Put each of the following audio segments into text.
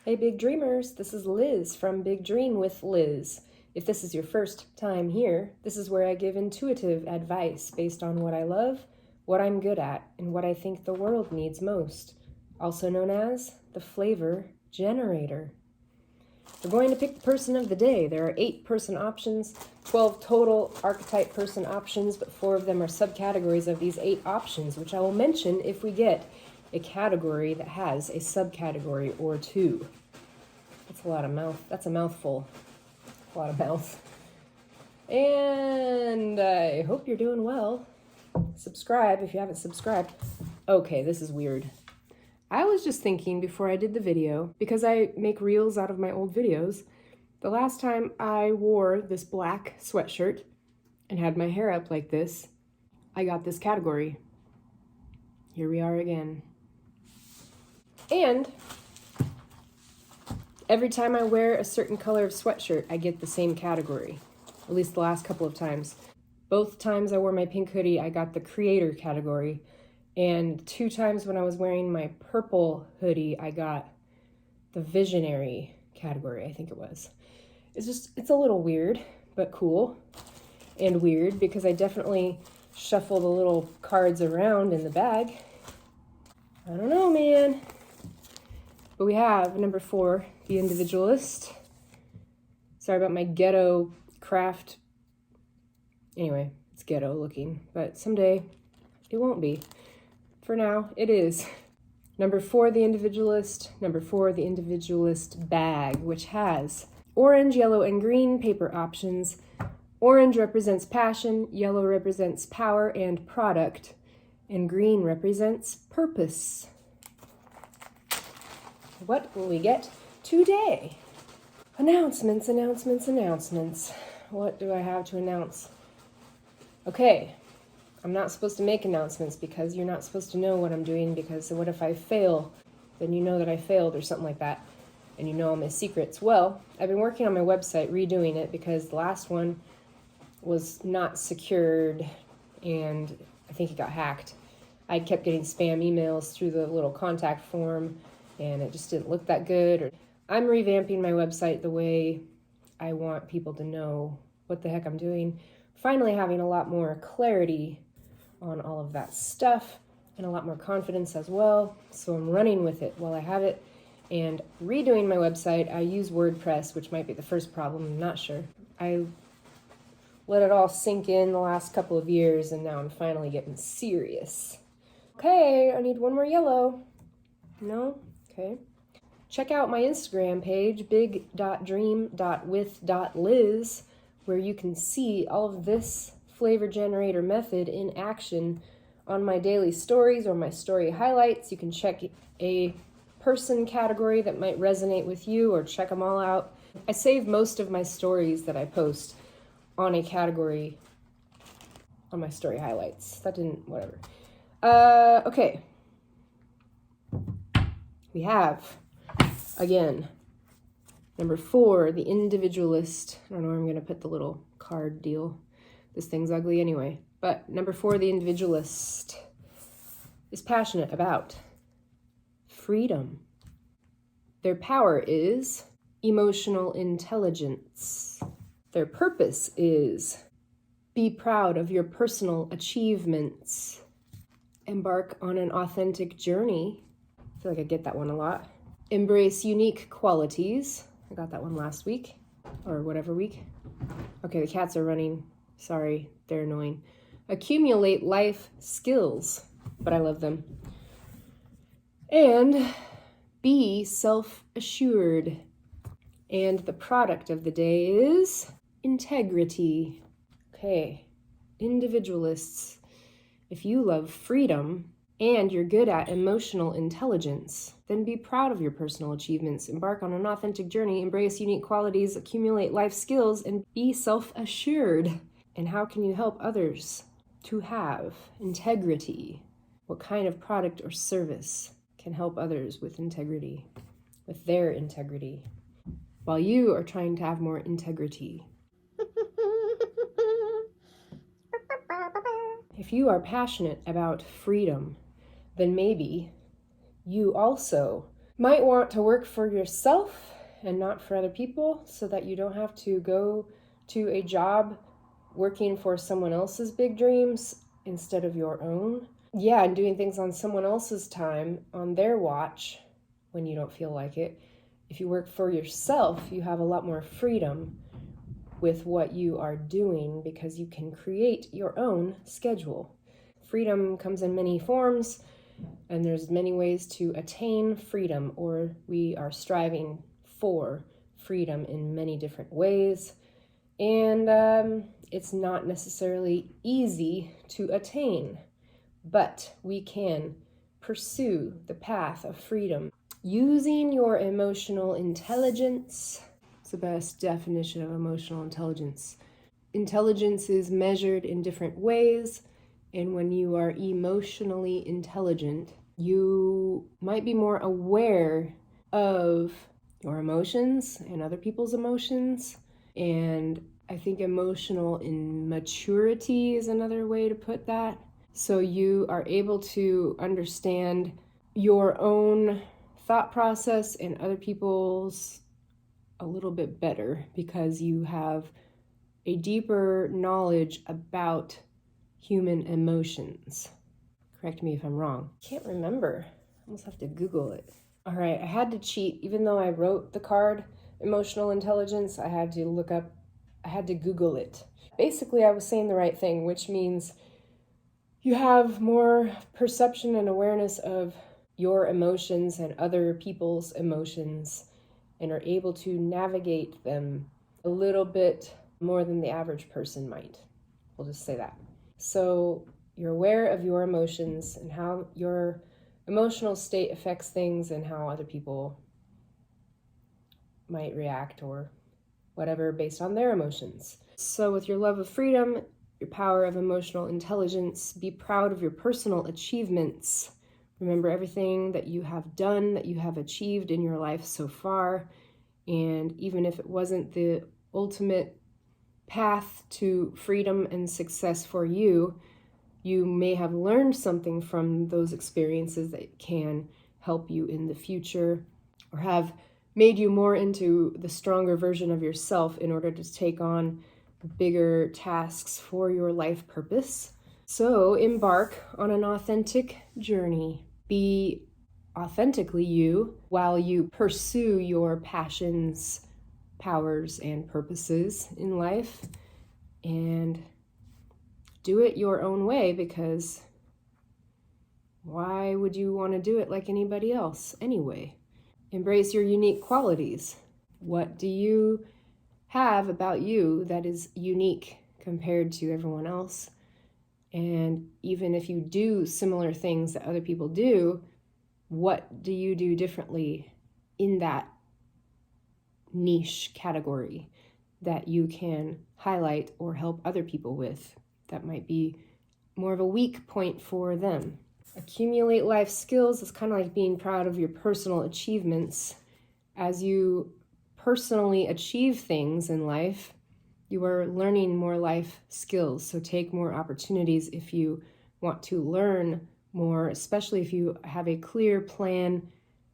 Hey Big Dreamers, this is Liz from Big Dream with Liz. If this is your first time here, this is where I give intuitive advice based on what I love, what I'm good at, and what I think the world needs most, also known as the Flavor Generator. We're going to pick the person of the day. There are 8 person options, 12 total archetype person options, but 4 of them are subcategories of these 8 options, which I will mention if we get a category that has a subcategory or 2. That's a lot of mouth. That's a mouthful. A lot of mouth. And I hope you're doing well. Subscribe if you haven't subscribed. Okay, this is weird. I was just thinking before I did the video, because I make reels out of my old videos, the last time I wore this black sweatshirt and had my hair up like this, I got this category. Here we are again. And every time I wear a certain color of sweatshirt, I get the same category, at least the last couple of times. Both times I wore my pink hoodie, I got the creator category. And 2 times when I was wearing my purple hoodie, I got the visionary category, I think it was. It's a little weird, but cool. And weird because I definitely shuffle the little cards around in the bag. I don't know, man. But we have number 4, the individualist. Sorry about my ghetto craft. Anyway, it's ghetto looking, but someday it won't be. For now, it is. Number 4, the individualist. Number 4, the individualist bag, which has orange, yellow, and green paper options. Orange represents passion, yellow represents power and product, and green represents purpose. What will we get today? Announcements, announcements, announcements. What do I have to announce? Okay, I'm not supposed to make announcements because you're not supposed to know what I'm doing, because what if I fail? Then you know that I failed or something like that, and you know all my secrets. Well, I've been working on my website, redoing it, because the last one was not secured, and I think it got hacked. I kept getting spam emails through the little contact form, and it just didn't look that good. I'm revamping my website the way I want people to know what the heck I'm doing. Finally having a lot more clarity on all of that stuff and a lot more confidence as well. So I'm running with it while I have it and redoing my website. I use WordPress, which might be the first problem. I'm not sure. I let it all sink in the last couple of years, and now I'm finally getting serious. Okay, I need one more yellow. No? Okay. Check out my Instagram page, big.dream.with.liz, where you can see all of this flavor generator method in action on my daily stories or my story highlights. You can check a person category that might resonate with you or check them all out. I save most of my stories that I post on a category on my story highlights. That didn't, whatever. Okay. We have, again, number 4, the individualist. I don't know where I'm going to put the little card deal. This thing's ugly anyway. But number 4, the individualist, is passionate about freedom. Their power is emotional intelligence. Their purpose is be proud of your personal achievements. Embark on an authentic journey. I feel like I get that one a lot. Embrace unique qualities. I got that one last week, or whatever week. Okay, the cats are running. Sorry, they're annoying. Accumulate life skills, but I love them. And be self-assured. And the product of the day is integrity. Okay, individualists, if you love freedom and you're good at emotional intelligence, then be proud of your personal achievements, embark on an authentic journey, embrace unique qualities, accumulate life skills, and be self-assured. And how can you help others to have integrity? What kind of product or service can help others with integrity, with their integrity, while you are trying to have more integrity? If you are passionate about freedom, then maybe you also Might want to work for yourself and not for other people so that you don't have to go to a job working for someone else's big dreams instead of your own. Yeah, and doing things on someone else's time, on their watch, when you don't feel like it. If you work for yourself, you have a lot more freedom with what you are doing because you can create your own schedule. Freedom comes in many forms, and there's many ways to attain freedom, or we are striving for freedom in many different ways. And it's not necessarily easy to attain, but we can pursue the path of freedom using your emotional intelligence. It's the best definition of emotional intelligence. Intelligence is measured in different ways, and when you are emotionally intelligent, you might be more aware of your emotions and other people's emotions. And I think emotional immaturity is another way to put that. So you are able to understand your own thought process and other people's a little bit better because you have a deeper knowledge about human emotions. Correct me if I'm wrong. Can't remember. I almost have to Google it. All right, I had to cheat. Even though I wrote the card, emotional intelligence, I had to Google it. Basically, I was saying the right thing, which means you have more perception and awareness of your emotions and other people's emotions and are able to navigate them a little bit more than the average person might. We'll just say that. So you're aware of your emotions and how your emotional state affects things and how other people might react or whatever based on their emotions. So with your love of freedom, your power of emotional intelligence, be proud of your personal achievements. Remember everything that you have done, that you have achieved in your life so far. And even if it wasn't the ultimate path to freedom and success for you, you may have learned something from those experiences that can help you in the future or have made you more into the stronger version of yourself in order to take on bigger tasks for your life purpose. So embark on an authentic journey. Be authentically you while you pursue your passions, powers, and purposes in life. And do it your own way, because why would you want to do it like anybody else anyway? Embrace your unique qualities. What do you have about you that is unique compared to everyone else? And even if you do similar things that other people do, what do you do differently in that niche category that you can highlight or help other people with that might be more of a weak point for them? Accumulate life skills is kind of like being proud of your personal achievements. As you personally achieve things in life, you are learning more life skills. So take more opportunities if you want to learn more, especially if you have a clear plan,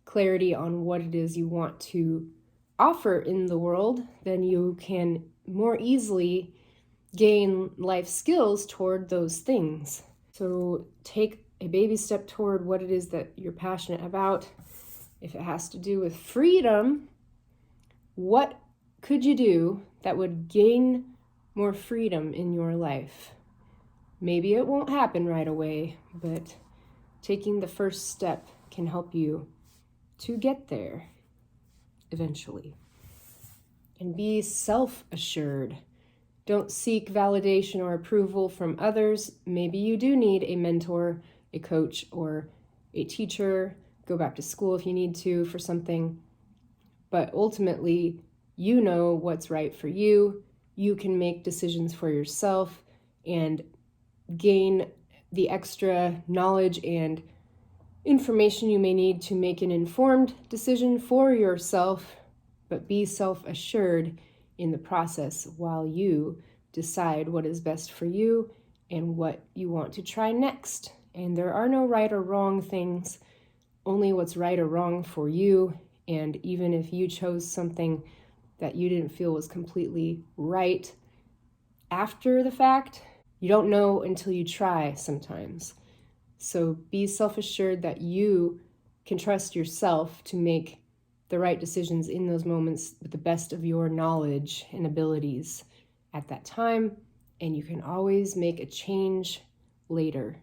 clarity on what it is you want to offer in the world, then you can more easily gain life skills toward those things. So take a baby step toward what it is that you're passionate about. If it has to do with freedom, what could you do that would gain more freedom in your life? Maybe it won't happen right away, but taking the first step can help you to get there eventually. And be self-assured. Don't seek validation or approval from others. Maybe you do need a mentor, a coach, or a teacher. Go back to school if you need to for something. But ultimately, you know what's right for you. You can make decisions for yourself and gain the extra knowledge and information you may need to make an informed decision for yourself, but be self-assured in the process while you decide what is best for you and what you want to try next. And there are no right or wrong things. only what's right or wrong for you. And even if you chose something that you didn't feel was completely right after the fact, you don't know until you try sometimes. So be self-assured that you can trust yourself to make the right decisions in those moments with the best of your knowledge and abilities at that time, and you can always make a change later.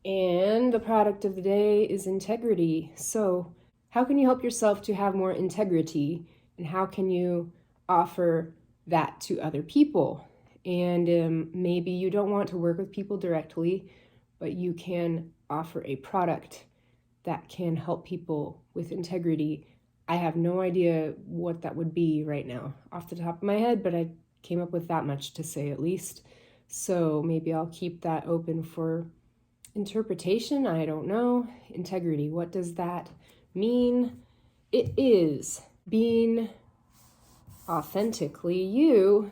And the product of the day is integrity. So how can you help yourself to have more integrity, and how can you offer that to other people? And maybe you don't want to work with people directly, but you can offer a product that can help people with integrity. I have no idea what that would be right now off the top of my head, but I came up with that much to say at least. So maybe I'll keep that open for interpretation. I don't know. Integrity, what does that mean? It is being authentically you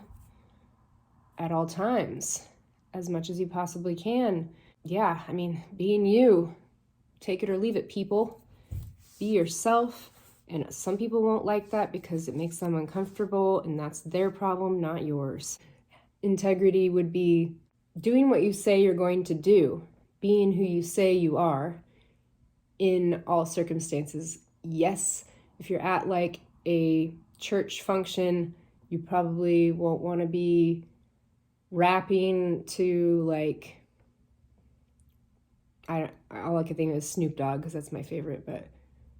at all times, as much as you possibly can. Yeah, I mean, being you. Take it or leave it, people. Be yourself. And some people won't like that because it makes them uncomfortable, and that's their problem, not yours. Integrity would be doing what you say you're going to do, being who you say you are in all circumstances. Yes, if you're at like a church function, you probably won't want to be rapping to like, all I can think of is Snoop Dogg because that's my favorite, but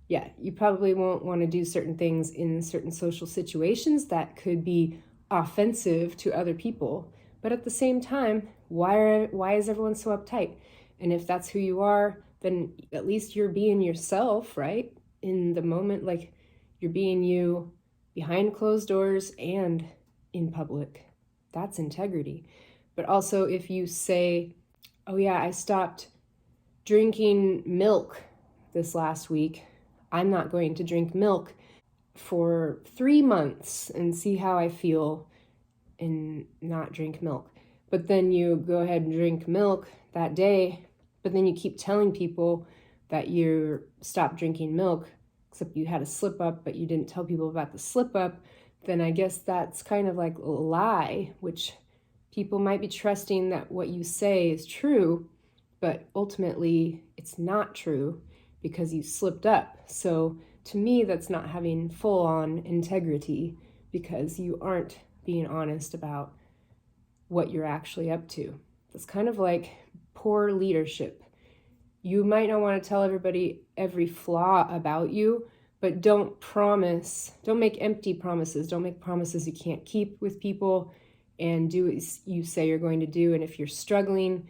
yeah, you probably won't want to do certain things in certain social situations that could be offensive to other people. But at the same time, why is everyone so uptight? And if that's who you are, then at least you're being yourself, right? In the moment, like you're being you behind closed doors and in public. That's integrity. But also if you say, oh yeah, I stopped drinking milk this last week, I'm not going to drink milk for 3 months and see how I feel and not drink milk. But then you go ahead and drink milk that day, but then you keep telling people that you stopped drinking milk, except you had a slip up, but you didn't tell people about the slip up, then I guess that's kind of like a lie, which people might be trusting that what you say is true, but ultimately it's not true because you slipped up. So to me, that's not having full-on integrity because you aren't being honest about what you're actually up to. It's kind of like poor leadership. You might not want to tell everybody every flaw about you, but don't make empty promises. Don't make promises you can't keep with people, and do what you say you're going to do. And if you're struggling,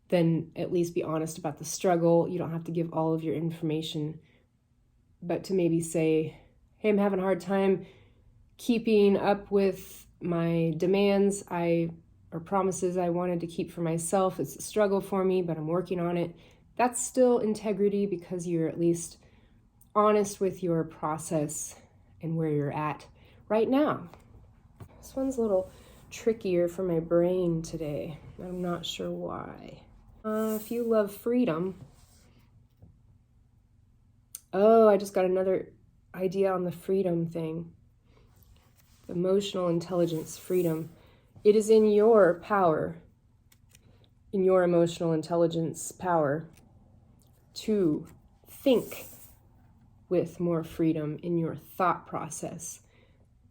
then at least be honest about the struggle. You don't have to give all of your information, but to maybe say, hey, I'm having a hard time keeping up with my demands or promises I wanted to keep for myself. It's a struggle for me, but I'm working on it. That's still integrity because you're at least honest with your process and where you're at right now. This one's a little trickier for my brain today. I'm not sure why. If you love freedom. Oh, I just got another idea on the freedom thing. Emotional intelligence, freedom. It is in your power, in your emotional intelligence power, to think with more freedom in your thought process.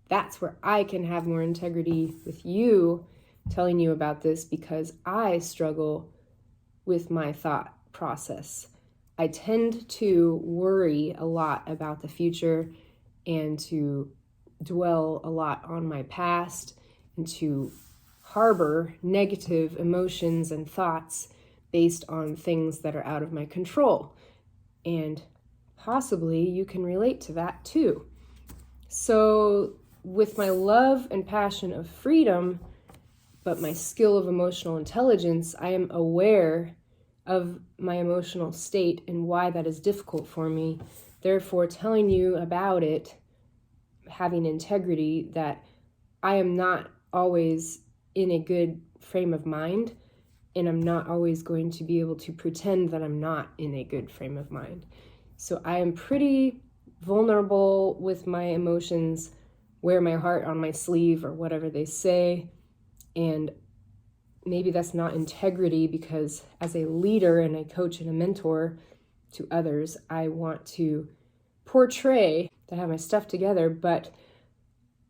That's where I can have more integrity with you telling you about this, because I struggle with my thought process. I tend to worry a lot about the future and to dwell a lot on my past and to harbor negative emotions and thoughts based on things that are out of my control. And possibly you can relate to that too. So with my love and passion of freedom, but my skill of emotional intelligence, I am aware of my emotional state and why that is difficult for me. Therefore, telling you about it, having integrity, that I am not always in a good frame of mind, and I'm not always going to be able to pretend that I'm not in a good frame of mind. So I am pretty vulnerable with my emotions, wear my heart on my sleeve or whatever they say. And maybe that's not integrity, because as a leader and a coach and a mentor to others, I want to portray that I have my stuff together. But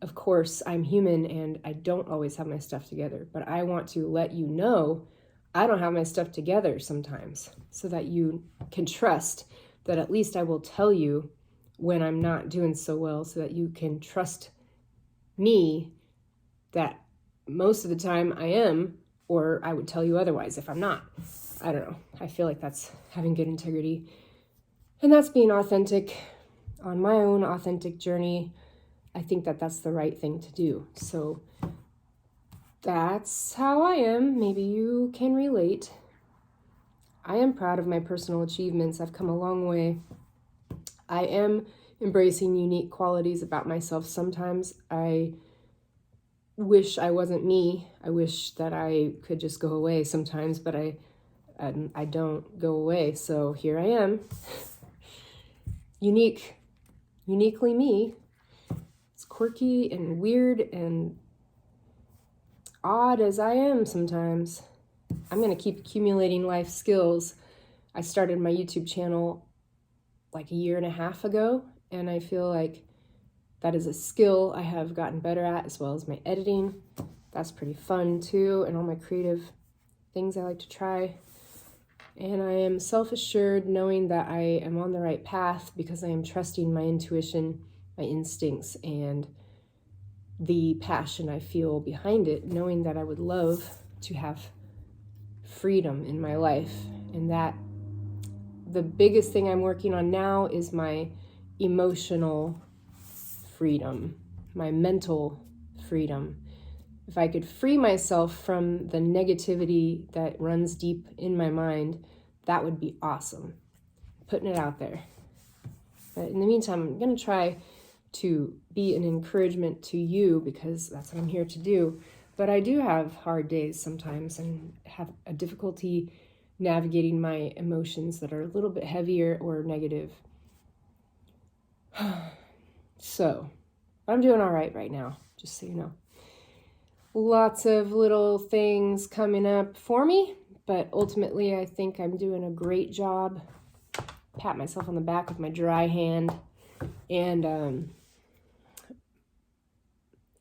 of course, I'm human and I don't always have my stuff together. But I want to let you know I don't have my stuff together sometimes, so that you can trust that at least I will tell you when I'm not doing so well, so that you can trust me that most of the time I am, or I would tell you otherwise if I'm not. I don't know. I feel like that's having good integrity. And that's being authentic on my own authentic journey. I think that that's the right thing to do. So that's how I am. Maybe you can relate. I am proud of my personal achievements. I've come a long way. I am embracing unique qualities about myself. Sometimes I wish I wasn't me. I wish that I could just go away sometimes, but I don't go away. So here I am. Uniquely me. It's quirky and weird and odd as I am sometimes. I'm going to keep accumulating life skills. I started my YouTube channel like a year and a half ago, and I feel like that is a skill I have gotten better at, as well as my editing. That's pretty fun too, and all my creative things I like to try. And I am self-assured knowing that I am on the right path because I am trusting my intuition, my instincts, and the passion I feel behind it, knowing that I would love to have freedom in my life. And that the biggest thing I'm working on now is my emotional freedom, my mental freedom. If I could free myself from the negativity that runs deep in my mind, that would be awesome. Putting it out there. But in the meantime, I'm going to try to be an encouragement to you, because that's what I'm here to do. But I do have hard days sometimes and have a difficulty navigating my emotions that are a little bit heavier or negative. So, I'm doing all right now, just so you know. Lots of little things coming up for me, but ultimately I think I'm doing a great job. Pat myself on the back with my dry hand. And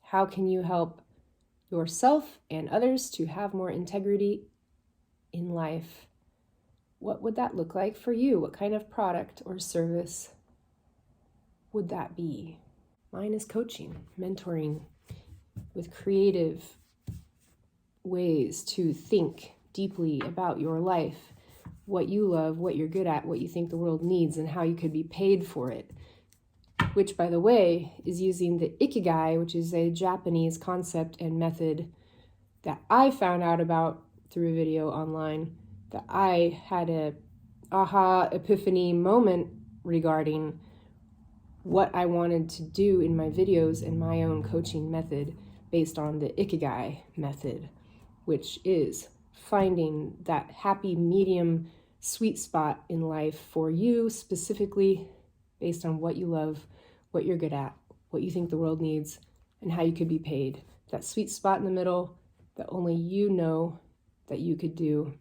how can you help yourself and others to have more integrity in life? What would that look like for you? What kind of product or service would that be? Mine is coaching, mentoring with creative ways to think deeply about your life, what you love, what you're good at, what you think the world needs, and how you could be paid for it. Which, by the way, is using the ikigai, which is a Japanese concept and method that I found out about through a video online, that I had a aha epiphany moment regarding what I wanted to do in my videos and my own coaching method based on the ikigai method, which is finding that happy medium sweet spot in life for you specifically, based on what you love, what you're good at, what you think the world needs, and how you could be paid. That sweet spot in the middle that only you know that you could do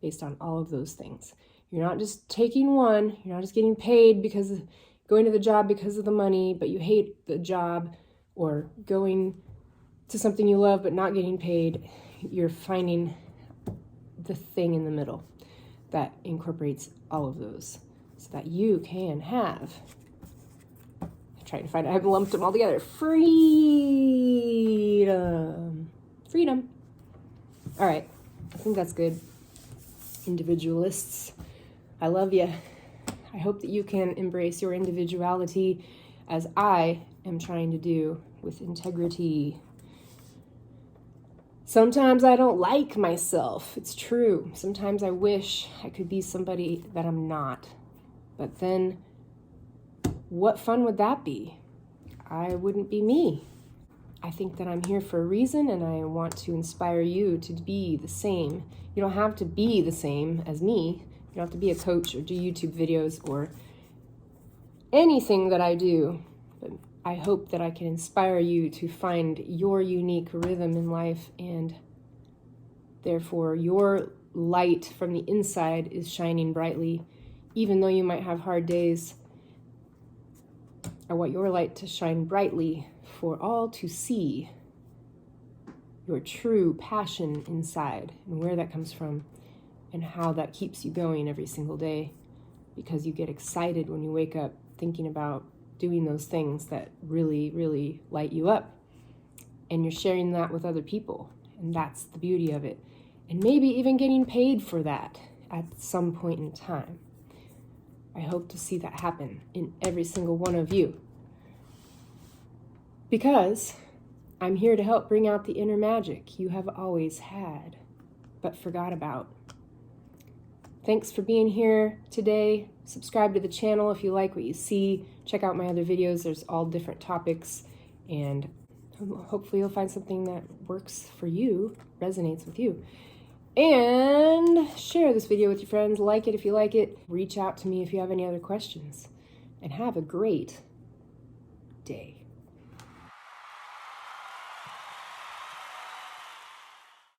based on all of those things. You're not just taking one, you're not just getting paid because of going to the job because of the money, but you hate the job, or going to something you love but not getting paid. You're finding the thing in the middle that incorporates all of those so that you can have, I'm trying to find, I've lumped them all together, freedom. All right, I think that's good. Individualists, I love you. I hope that you can embrace your individuality as I am trying to do with integrity. Sometimes I don't like myself. It's true. Sometimes I wish I could be somebody that I'm not. But then, what fun would that be? I wouldn't be me. I think that I'm here for a reason, and I want to inspire you to be the same. You don't have to be the same as me. You don't have to be a coach or do YouTube videos or anything that I do. But I hope that I can inspire you to find your unique rhythm in life, and therefore your light from the inside is shining brightly. Even though you might have hard days, I want your light to shine brightly for all to see your true passion inside and where that comes from and how that keeps you going every single day, because you get excited when you wake up thinking about doing those things that really, really light you up. And you're sharing that with other people. And that's the beauty of it. And maybe even getting paid for that at some point in time. I hope to see that happen in every single one of you. Because I'm here to help bring out the inner magic you have always had, but forgot about. Thanks for being here today. Subscribe to the channel if you like what you see. Check out my other videos. There's all different topics. And hopefully you'll find something that works for you, resonates with you. And share this video with your friends. Like it if you like it. Reach out to me if you have any other questions. And have a great day.